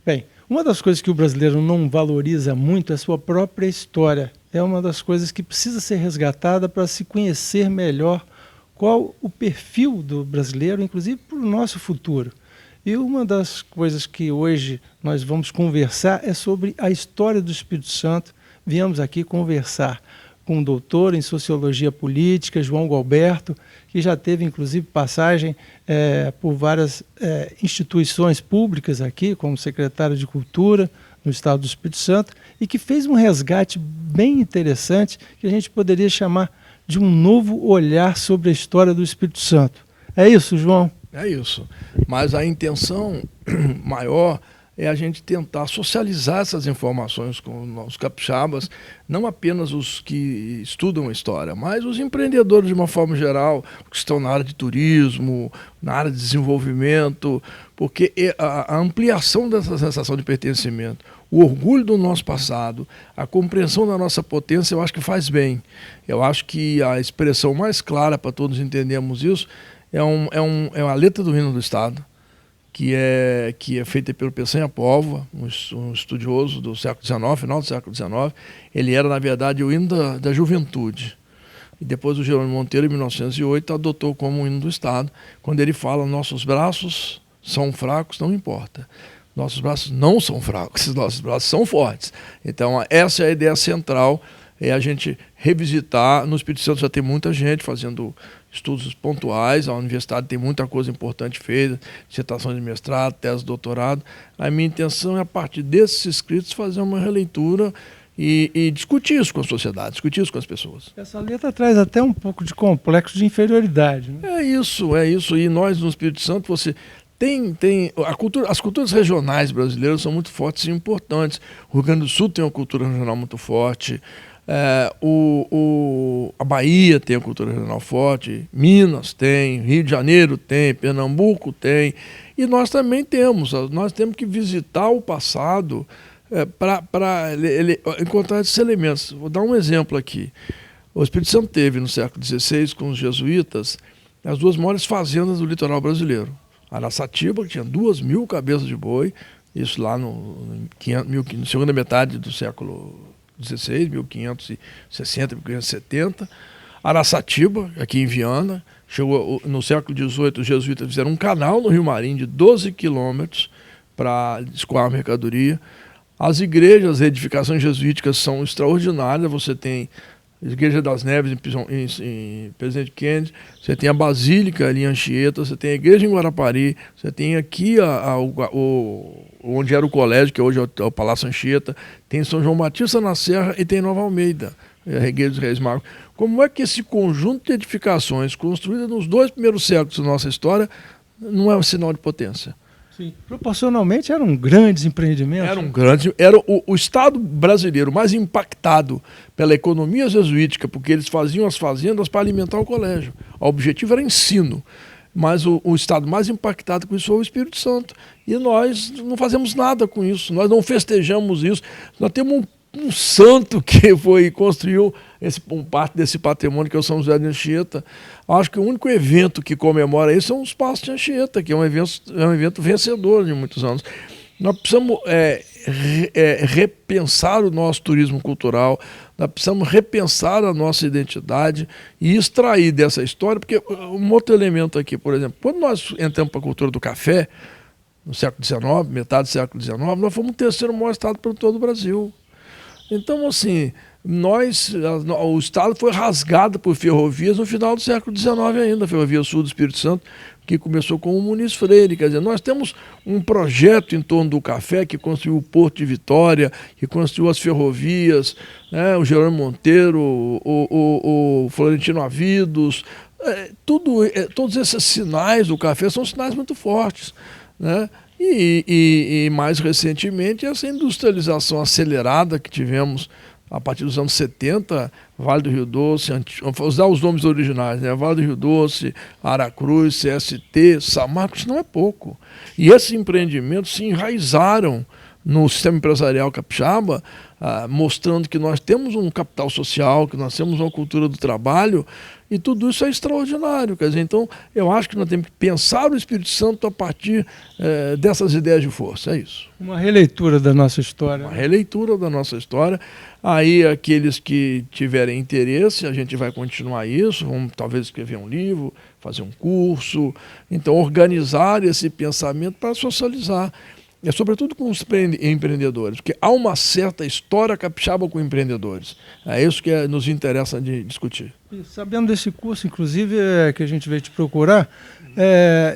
Bem, uma das coisas que o brasileiro não valoriza muito é a sua própria história. É uma das coisas que precisa ser resgatada para se conhecer melhor qual o perfil do brasileiro, inclusive para o nosso futuro. E uma das coisas que hoje nós vamos conversar é sobre a história do Espírito Santo. Viemos aqui conversar com o doutor em Sociologia Política, João Gualberto, que já teve, inclusive, passagem por várias instituições públicas aqui, como secretário de Cultura no Estado do Espírito Santo, e que fez um resgate bem interessante, que a gente poderia chamar de um novo olhar sobre a história do Espírito Santo. É isso, João? É isso. Mas a intenção maior é a gente tentar socializar essas informações com os capixabas, não apenas os que estudam a história, mas os empreendedores de uma forma geral, que estão na área de turismo, na área de desenvolvimento, porque a ampliação dessa sensação de pertencimento, o orgulho do nosso passado, a compreensão da nossa potência, eu acho que faz bem. Eu acho que a expressão mais clara para todos entendermos isso é a letra do hino do Estado, que é feita pelo Peçanha Póvoa, um estudioso do século XIX, final do século XIX. Ele era, na verdade, o hino da juventude. E depois o Jerônimo Monteiro, em 1908, adotou como o hino do Estado, quando ele fala: nossos braços são fracos, não importa. Nossos braços não são fracos, nossos braços são fortes. Então, essa é a ideia central, é a gente revisitar. No Espírito Santo já tem muita gente fazendo estudos pontuais, a universidade tem muita coisa importante feita, dissertações de mestrado, tese de doutorado. A minha intenção é, a partir desses escritos, fazer uma releitura e discutir isso com a sociedade, discutir isso com as pessoas. Essa letra traz até um pouco de complexo de inferioridade, né? É isso. E nós, no Espírito Santo, você as culturas regionais brasileiras são muito fortes e importantes. O Rio Grande do Sul tem uma cultura regional muito forte, a Bahia tem a cultura regional forte, Minas tem, Rio de Janeiro tem, Pernambuco tem, e nós também temos. Nós temos que visitar o passado para encontrar esses elementos. Vou dar um exemplo aqui. O Espírito Santo teve, no século XVI, com os jesuítas, as duas maiores fazendas do litoral brasileiro. Araçatiba, que tinha 2.000 cabeças de boi, isso lá na segunda metade do século XVI, 1560, 1570. Araçatiba, aqui em Viana, chegou no século XVIII, os jesuítas fizeram um canal no Rio Marim de 12 quilômetros para escoar a mercadoria. As igrejas, as edificações jesuíticas são extraordinárias. Você tem a Igreja das Neves em Presidente Kennedy, você tem a Basílica ali em Anchieta, você tem a Igreja em Guarapari, você tem aqui onde era o colégio, que hoje é o Palácio Anchieta, tem São João Batista na Serra e tem Nova Almeida, a Regueiro dos Reis Magos. Como é que esse conjunto de edificações construídas nos 2 primeiros séculos da nossa história não é um sinal de potência? Sim. Proporcionalmente eram grandes empreendimentos. Era o Estado brasileiro mais impactado pela economia jesuítica, porque eles faziam as fazendas para alimentar o colégio. O objetivo era ensino, mas o Estado mais impactado com isso foi o Espírito Santo. E nós não fazemos nada com isso, nós não festejamos isso. Nós temos um santo que construiu parte desse patrimônio, que é o São José de Anchieta. Acho que o único evento que comemora isso são os Passos de Anchieta, que é um evento vencedor de muitos anos. Nós precisamos repensar o nosso turismo cultural, nós precisamos repensar a nossa identidade e extrair dessa história, porque um outro elemento aqui, por exemplo, quando nós entramos para a cultura do café, no século XIX, metade do século XIX, nós fomos o terceiro maior estado para todo o Brasil. Então, assim, o Estado foi rasgado por ferrovias no final do século XIX ainda, a Ferrovia Sul do Espírito Santo, que começou com o Muniz Freire. Quer dizer, nós temos um projeto em torno do café que construiu o Porto de Vitória, que construiu as ferrovias, né, o Jerônimo Monteiro, o Florentino Avidos, todos esses sinais do café são sinais muito fortes, né? E mais recentemente, essa industrialização acelerada que tivemos a partir dos anos 70, Vale do Rio Doce, vou usar os nomes originais, né? Vale do Rio Doce, Aracruz, CST, Samarco, isso não é pouco. E esses empreendimentos se enraizaram no sistema empresarial capixaba, mostrando que nós temos um capital social, que nós temos uma cultura do trabalho, e tudo isso é extraordinário. Quer dizer, então, eu acho que nós temos que pensar o Espírito Santo a partir dessas ideias de força, é isso. Uma releitura da nossa história. Uma releitura da nossa história. Aí, aqueles que tiverem interesse, a gente vai continuar isso, vamos talvez escrever um livro, fazer um curso, então organizar esse pensamento para socializar. É sobretudo com os empreendedores, porque há uma certa história capixaba com empreendedores. É isso que nos interessa de discutir. E sabendo desse curso, inclusive, que a gente veio te procurar,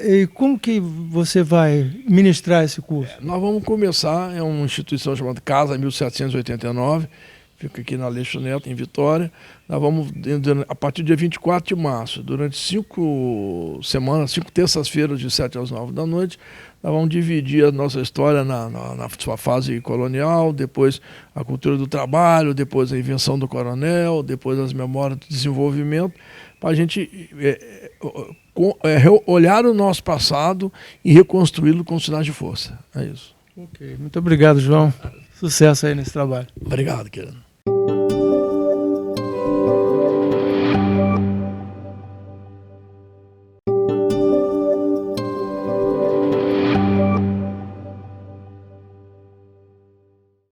e como que você vai ministrar esse curso? Nós vamos começar, é uma instituição chamada Casa 1789, fica aqui na Aleixo Neto, em Vitória. Nós vamos, a partir do dia 24 de março, durante 5 semanas, 5 terças-feiras, de 7 às 9 da noite, nós vamos dividir a nossa história na sua fase colonial, depois a cultura do trabalho, depois a invenção do coronel, depois as memórias do desenvolvimento, para a gente olhar o nosso passado e reconstruí-lo com sinais de força. É isso. Ok, muito obrigado, João. Sucesso aí nesse trabalho. Obrigado, querido.